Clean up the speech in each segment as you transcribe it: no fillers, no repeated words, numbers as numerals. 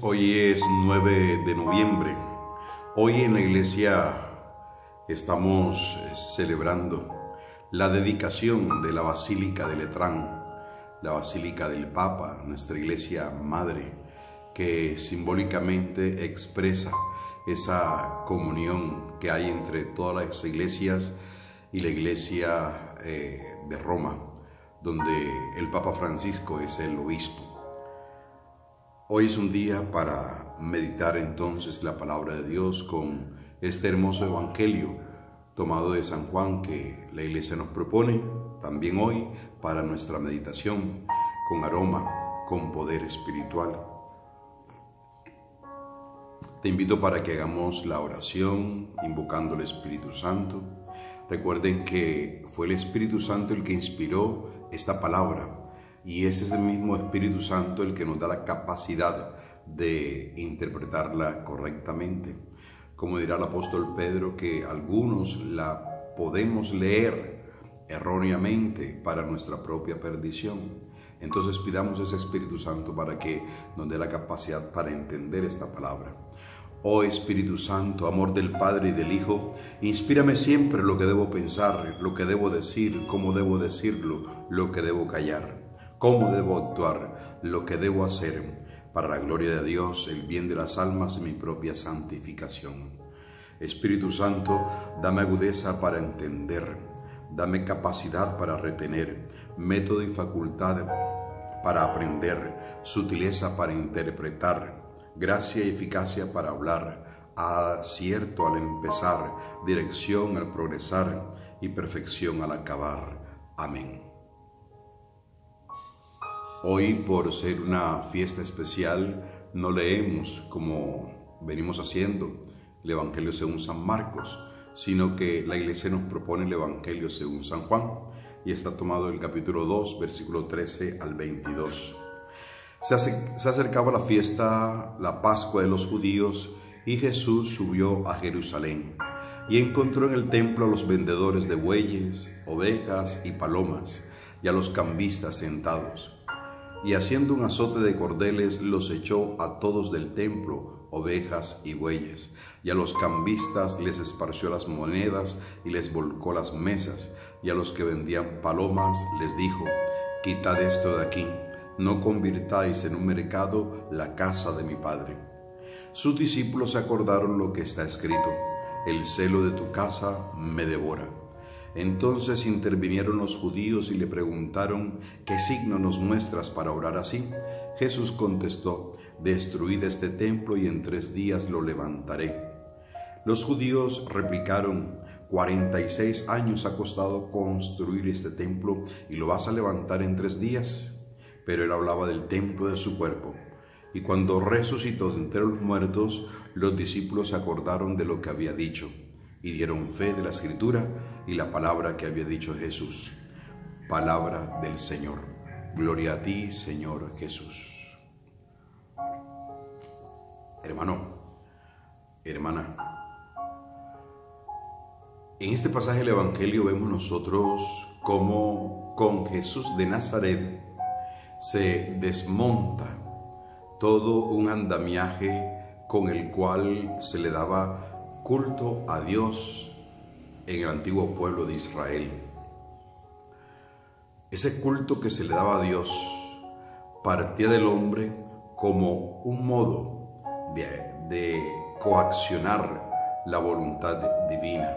Hoy es 9 de noviembre. Hoy en la iglesia estamos celebrando la dedicación de la Basílica de Letrán, la Basílica del Papa, nuestra iglesia madre, que simbólicamente expresa esa comunión que hay entre todas las iglesias y la iglesia de Roma, donde el Papa Francisco es el obispo. Hoy es un día para meditar entonces la palabra de Dios con este hermoso evangelio tomado de San Juan que la iglesia nos propone también hoy para nuestra meditación con aroma, con poder espiritual. Te invito para que hagamos la oración invocando al Espíritu Santo. Recuerden que fue el Espíritu Santo el que inspiró esta palabra. Y ese es el mismo Espíritu Santo el que nos da la capacidad de interpretarla correctamente. Como dirá el apóstol Pedro, que algunos la podemos leer erróneamente para nuestra propia perdición. Entonces pidamos ese Espíritu Santo para que nos dé la capacidad para entender esta palabra. Oh Espíritu Santo, amor del Padre y del Hijo, inspírame siempre lo que debo pensar, lo que debo decir, cómo debo decirlo, lo que debo callar. Cómo debo actuar, lo que debo hacer, para la gloria de Dios, el bien de las almas y mi propia santificación. Espíritu Santo, dame agudeza para entender, dame capacidad para retener, método y facultad para aprender, sutileza para interpretar, gracia y eficacia para hablar, acierto al empezar, dirección al progresar y perfección al acabar. Amén. Hoy, por ser una fiesta especial, no leemos como venimos haciendo el Evangelio según San Marcos, sino que la iglesia nos propone el Evangelio según San Juan y está tomado del capítulo 2, versículo 13 al 22. Se acercaba la fiesta, la Pascua de los judíos, y Jesús subió a Jerusalén y encontró en el templo a los vendedores de bueyes, ovejas y palomas y a los cambistas sentados. Y haciendo un azote de cordeles, los echó a todos del templo, ovejas y bueyes. Y a los cambistas les esparció las monedas y les volcó las mesas. Y a los que vendían palomas les dijo: quitad esto de aquí, no convirtáis en un mercado la casa de mi Padre. Sus discípulos se acordaron lo que está escrito: el celo de tu casa me devora. Entonces intervinieron los judíos y le preguntaron: ¿qué signo nos muestras para orar así? Jesús contestó: destruid este templo y en 3 días lo levantaré. Los judíos replicaron: 46 años ha costado construir este templo y lo vas a levantar en 3 días. Pero él hablaba del templo de su cuerpo. Y cuando resucitó de entre los muertos, los discípulos se acordaron de lo que había dicho y dieron fe de la Escritura y la palabra que había dicho Jesús. Palabra del Señor. Gloria a ti, Señor Jesús. Hermano, hermana, en este pasaje del Evangelio vemos nosotros cómo con Jesús de Nazaret se desmonta todo un andamiaje con el cual se le daba culto a Dios en el antiguo pueblo de Israel. Ese culto que se le daba a Dios partía del hombre como un modo de coaccionar la voluntad divina.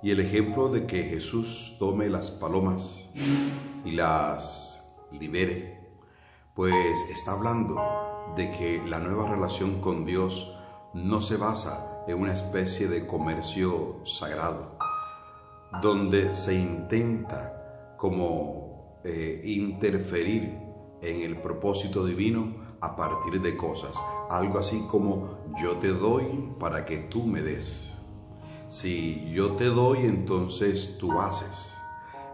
Y el ejemplo de que Jesús tome las palomas y las libere, pues está hablando de que la nueva relación con Dios no se basa en una especie de comercio sagrado, donde se intenta como interferir en el propósito divino a partir de cosas, algo así como: yo te doy para que tú me des. Si yo te doy, entonces tú haces.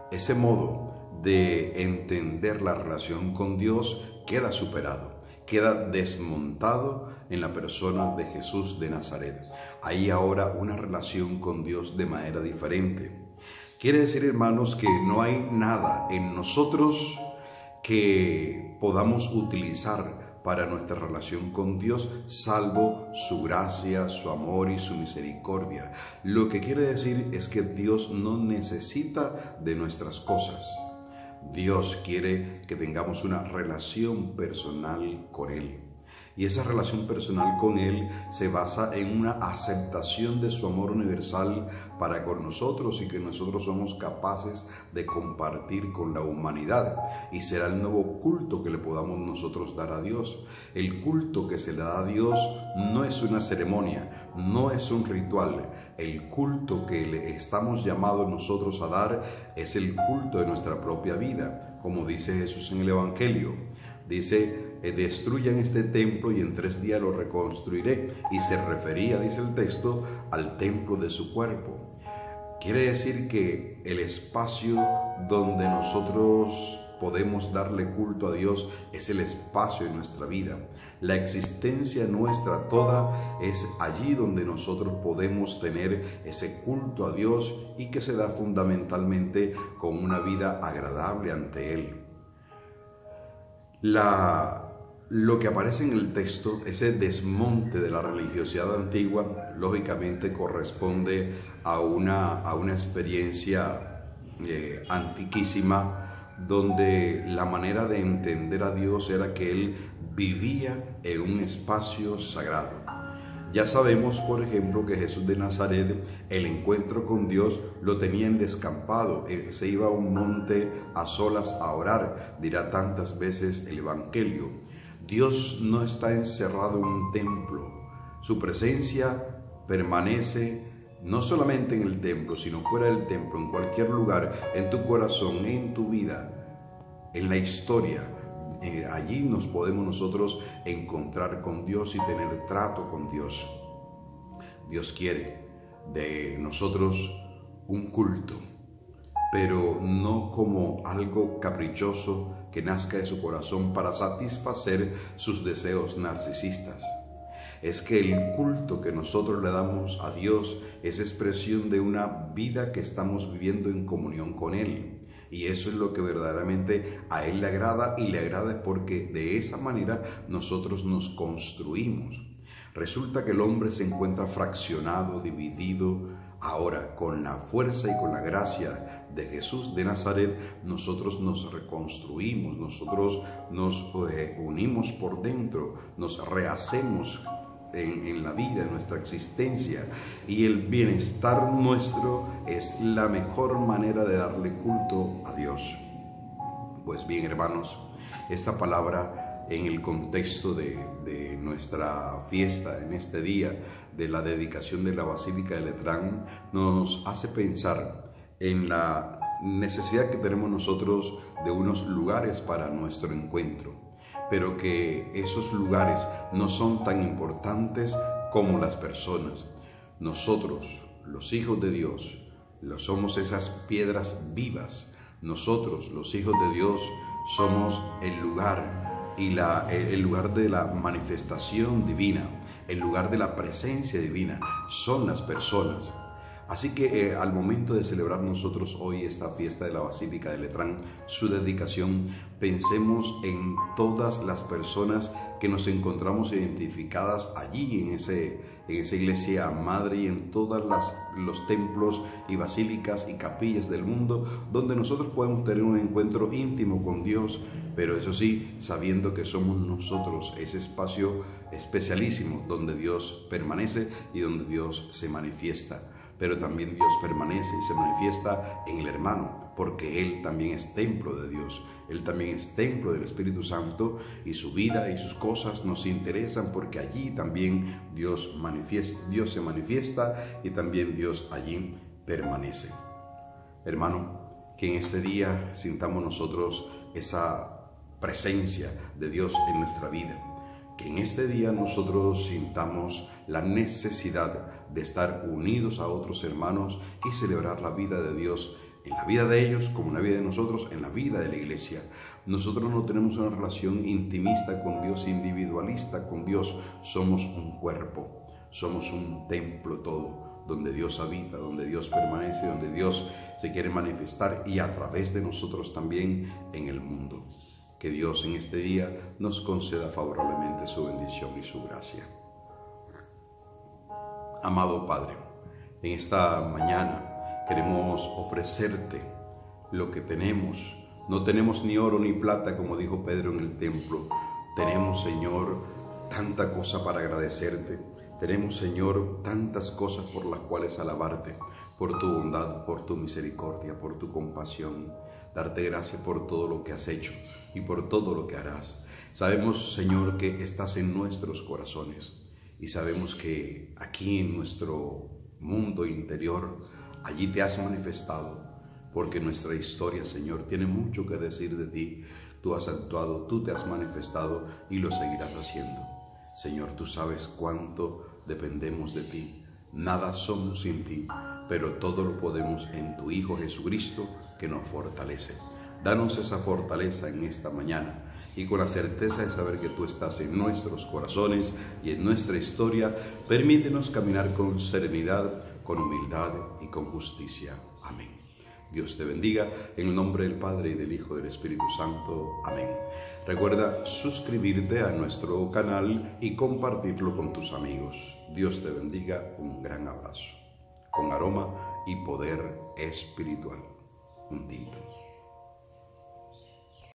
Ese modo de entender la relación con Dios queda superado, queda desmontado en la persona de Jesús de Nazaret. Hay ahora una relación con Dios de manera diferente. Quiere decir, hermanos, que no hay nada en nosotros que podamos utilizar para nuestra relación con Dios, salvo su gracia, su amor y su misericordia. Lo que quiere decir es que Dios no necesita de nuestras cosas. Dios quiere que tengamos una relación personal con Él. Y esa relación personal con Él se basa en una aceptación de su amor universal para con nosotros y que nosotros somos capaces de compartir con la humanidad. Y será el nuevo culto que le podamos nosotros dar a Dios. El culto que se le da a Dios no es una ceremonia, no es un ritual. El culto que le estamos llamados nosotros a dar es el culto de nuestra propia vida, como dice Jesús en el Evangelio. Dice: destruyan este templo y en 3 días lo reconstruiré. Y se refería, dice el texto, al templo de su cuerpo. Quiere decir que el espacio donde nosotros podemos darle culto a Dios es el espacio de nuestra vida. La existencia nuestra toda es allí donde nosotros podemos tener ese culto a Dios, y que se da fundamentalmente con una vida agradable ante Él. Lo que aparece en el texto, ese desmonte de la religiosidad antigua, lógicamente corresponde a una experiencia antiquísima, donde la manera de entender a Dios era que Él vivía en un espacio sagrado. Ya sabemos, por ejemplo, que Jesús de Nazaret, el encuentro con Dios lo tenía en descampado. Se iba a un monte a solas a orar, dirá tantas veces el Evangelio. Dios no está encerrado en un templo. Su presencia permanece no solamente en el templo, sino fuera del templo, en cualquier lugar, en tu corazón, en tu vida, en la historia. Allí nos podemos nosotros encontrar con Dios y tener trato con Dios. Dios quiere de nosotros un culto, pero no como algo caprichoso que nazca de su corazón para satisfacer sus deseos narcisistas. Es que el culto que nosotros le damos a Dios es expresión de una vida que estamos viviendo en comunión con Él. Y eso es lo que verdaderamente a Él le agrada, y le agrada porque de esa manera nosotros nos construimos. Resulta que el hombre se encuentra fraccionado, dividido. Ahora, con la fuerza y con la gracia de Jesús de Nazaret, nosotros nos reconstruimos, nosotros nos unimos por dentro, nos rehacemos en la vida, en nuestra existencia, y el bienestar nuestro es la mejor manera de darle culto a Dios. Pues bien, hermanos, esta palabra en el contexto de nuestra fiesta, en este día de la dedicación de la Basílica de Letrán, nos hace pensar en la necesidad que tenemos nosotros de unos lugares para nuestro encuentro, pero que esos lugares no son tan importantes como las personas. Nosotros, los hijos de Dios, somos esas piedras vivas. Nosotros, los hijos de Dios, somos el lugar el lugar de la manifestación divina, el lugar de la presencia divina, son las personas. Así que al momento de celebrar nosotros hoy esta fiesta de la Basílica de Letrán, su dedicación, pensemos en todas las personas que nos encontramos identificadas allí en esa iglesia madre, y en todos los templos y basílicas y capillas del mundo, donde nosotros podemos tener un encuentro íntimo con Dios, pero eso sí, sabiendo que somos nosotros ese espacio especialísimo donde Dios permanece y donde Dios se manifiesta. Pero también Dios permanece y se manifiesta en el hermano, porque Él también es templo de Dios, Él también es templo del Espíritu Santo, y su vida y sus cosas nos interesan porque allí también Dios se manifiesta y también Dios allí permanece. Hermano, que en este día sintamos nosotros esa presencia de Dios en nuestra vida. Que en este día nosotros sintamos la necesidad de estar unidos a otros hermanos y celebrar la vida de Dios en la vida de ellos como en la vida de nosotros, en la vida de la iglesia. Nosotros no tenemos una relación intimista con Dios, individualista con Dios. Somos un cuerpo, somos un templo todo, donde Dios habita, donde Dios permanece, donde Dios se quiere manifestar y a través de nosotros también en el mundo. Que Dios en este día nos conceda favorablemente su bendición y su gracia. Amado Padre, en esta mañana queremos ofrecerte lo que tenemos. No tenemos ni oro ni plata, como dijo Pedro en el templo. Tenemos, Señor, tanta cosa para agradecerte. Tenemos, Señor, tantas cosas por las cuales alabarte, por tu bondad, por tu misericordia, por tu compasión. Darte gracias por todo lo que has hecho y por todo lo que harás. Sabemos, Señor, que estás en nuestros corazones y sabemos que aquí en nuestro mundo interior, allí te has manifestado, porque nuestra historia, Señor, tiene mucho que decir de ti. Tú has actuado, tú te has manifestado y lo seguirás haciendo. Señor, tú sabes cuánto dependemos de ti. Nada somos sin ti, pero todo lo podemos en tu Hijo Jesucristo, que nos fortalece. Danos esa fortaleza en esta mañana y con la certeza de saber que tú estás en nuestros corazones y en nuestra historia, permítenos caminar con serenidad, con humildad y con justicia. Amén. Dios te bendiga, en el nombre del Padre, y del Hijo, y del Espíritu Santo. Amén. Recuerda suscribirte a nuestro canal y compartirlo con tus amigos. Dios te bendiga, un gran abrazo. Con aroma y poder espiritual. Un tinto.